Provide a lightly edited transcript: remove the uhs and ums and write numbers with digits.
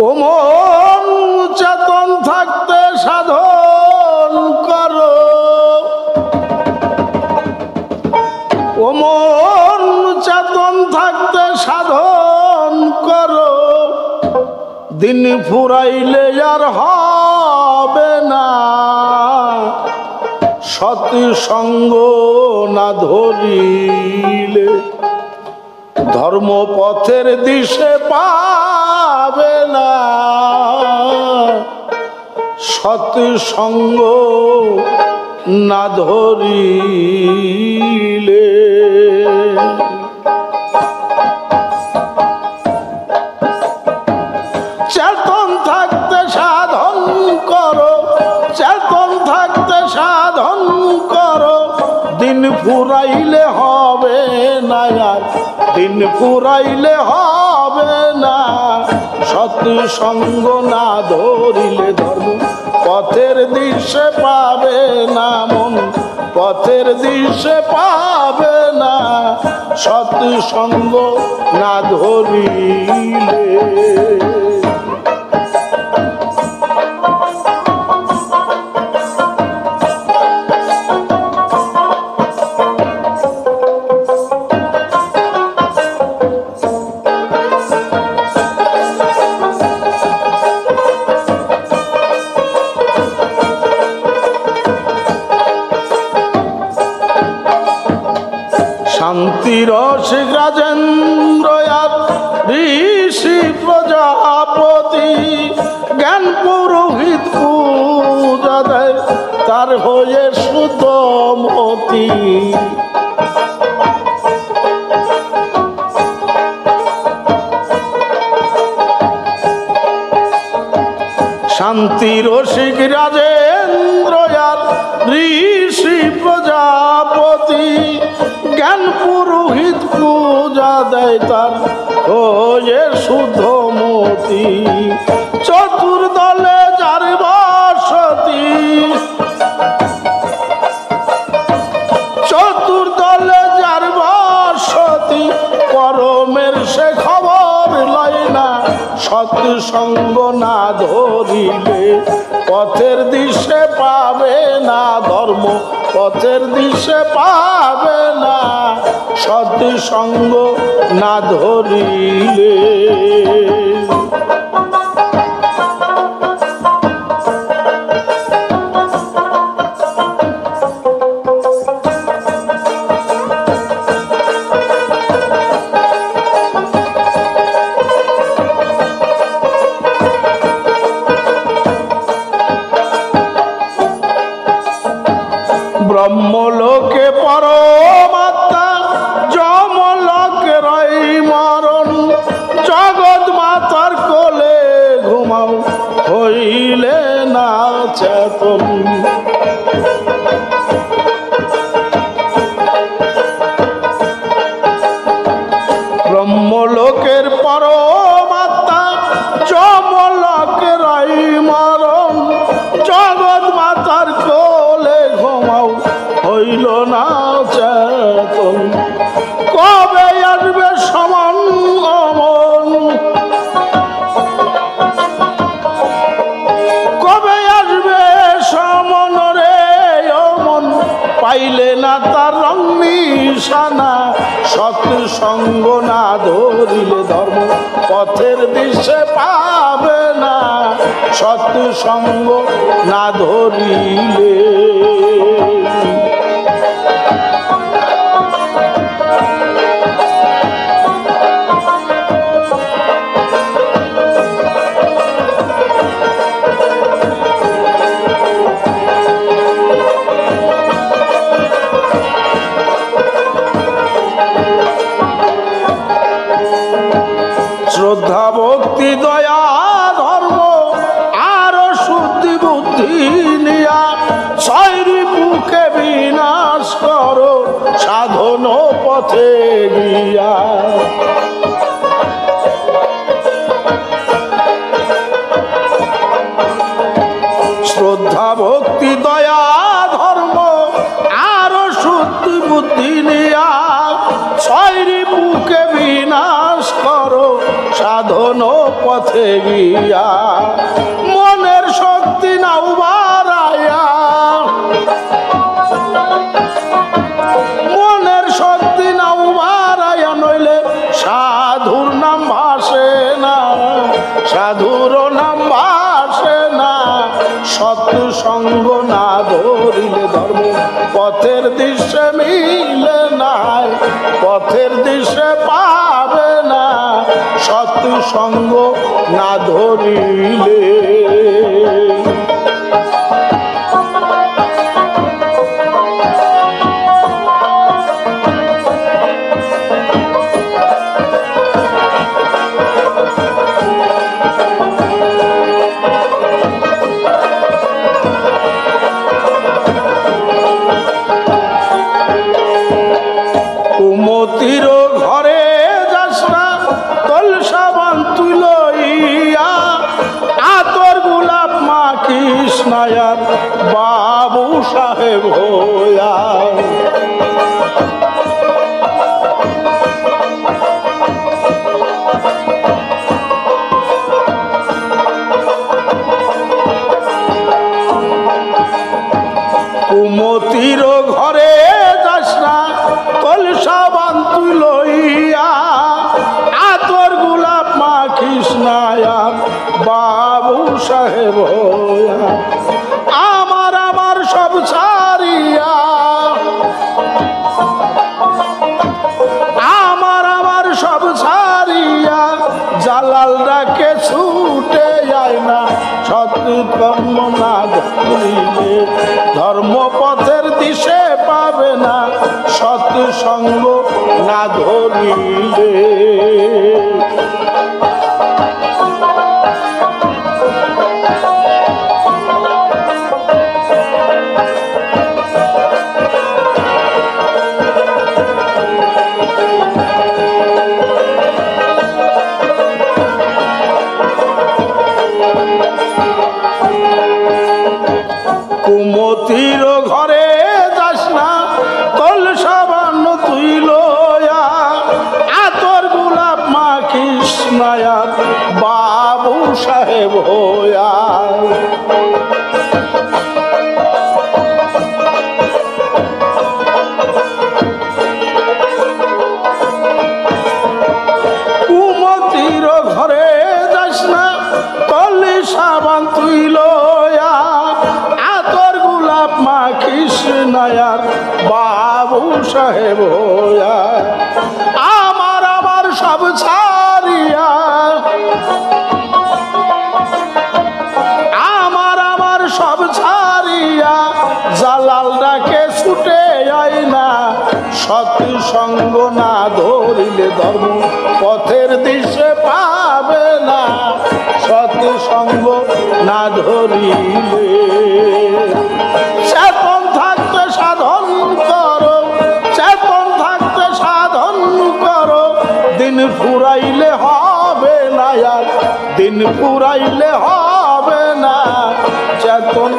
ও মন চেতন থাকতে সাধন করো, ও মন চেতন থাকতে সাধন করো, দিন ফুরাইলে আর হবে না সতী সঙ্গ না ধরিলে, ধর্মপথের দিশে পাবে না সতী সঙ্গ না ধরিলে। চেতন থাকতে সাধন করো, চেতন থাকতে সাধন করো, দিন ফুরাইলে হবে না আর, দিন ফুরাইলে হবে না সতী সঙ্গ না ধরিলে, ধর্ম পথের দিশে পাবে না মন, পথের দিশে পাবে না সতী সঙ্গ না ধরিলে। শান্তি রসিক রাজেন্দ্র আর ঋষি প্রজাপতি, জ্ঞান পুরোহিত পূজা দেয় তার হয়ে শুদ্ধমতি। শান্তি রসিক রাজেন্দ্র আর ঋষি প্রজাপতি, জ্ঞান পুরোহিত পূজা দেয় তার হয়ে শুদ্ধমতি। চতুর্দলে যার বসতি, চতুর্দলে যার বসতি, পরমের সে খবর লয় না সতী সঙ্গ না ধরিলে, পথের দিশে পাবে না ধর্ম পথের দিশে পাবে না সতী সঙ্গ না ধরিলে। ব্রহ্মলোকে পরমাত্মা, যমলোকে রই মরণ, জগৎ মাতার কোলে ঘুমাও হইলে না চেতন। ব্রহ্মলোকের পরমাত্মা, যমলোকে রই মরণ, জগৎ মাতার কোলে ঘুমাও হইল না চেতন। কবে আসবে সমান অমন, কবে আসবে সমন রে অমন, পাইলে না তার রং নিশানা সতী সঙ্গ না ধরিলে, ধর্ম পথের দিশে পাবে না সতী সঙ্গ না ধরিলে। শ্রদ্ধা ভক্তি দয়া ধর্ম আর শুদ্ধি বুদ্ধি নিয়া, শৈরী বুকে বিনাশ করো সাধন পথে গিয়া। শ্রদ্ধা ভক্তি দয়া ধর্ম আর শুদ্ধি বুদ্ধি নিয়া, শৈরী বুকে বিনাশ করো সাধন পথে গিয়া মনের শক্তি নাও বাড়াইয়া, মনের শক্তি নাও বাড়াইয়া, নইলে সাধুর নাম ভাসে না, সাধুর নাম ভাসে না। সৎসঙ্গ না ধরিলে ধর্ম পথের দিশে মিলে নাই, পথের দিশে পাবে না সৎসঙ্গ না ধরিলে। কুমতির ঘরে যাস না কলসা বান তুই লইয়া, আতর গোলাপ মাখিস নায়ার বাবু সাহেব হইয়া। কুমতির ঘরে যাস না কলসা বান তুই লইয়া, আতর গোলাপ মাখিস নায়ার বাবু সাহেব হইয়া। আমার আমার সব ছাড়িয়া, আমার আমার সব ছাড়িয়া, জালাল ডাকে ছুটে যায় না সৎকর্ম না ধরিলে ধর্মপথের দিশে পাবে না সৎসঙ্গ না ধরিলে। কুমতির ঘরে যাস না কলসা বান তুই লইয়া, আতর গোলাপ মাখিস নায়ার বাবু সাহেব হইয়া। কুমতির ঘরে যাস না কলসা বান তুই লইয়া, আতর গোলাপ মাখিস নায়ার বাবু সাহেব হইয়া। আমার আমার সব ছাড়িয়া, আমার আমার সব ছাড়িয়া, জালাল ডাকে ছুটে আয় না সৎসঙ্গ না ধরিলে ধর্ম পথের দিশে পাবে না সৎসঙ্গ না ধরিলে। চেতন থাকতে সাধন করো, চেতন থাকতে সাধন করো, দিন ফুরাইলে হবে না আর দিন ফুরাইলে হবে না। চেতন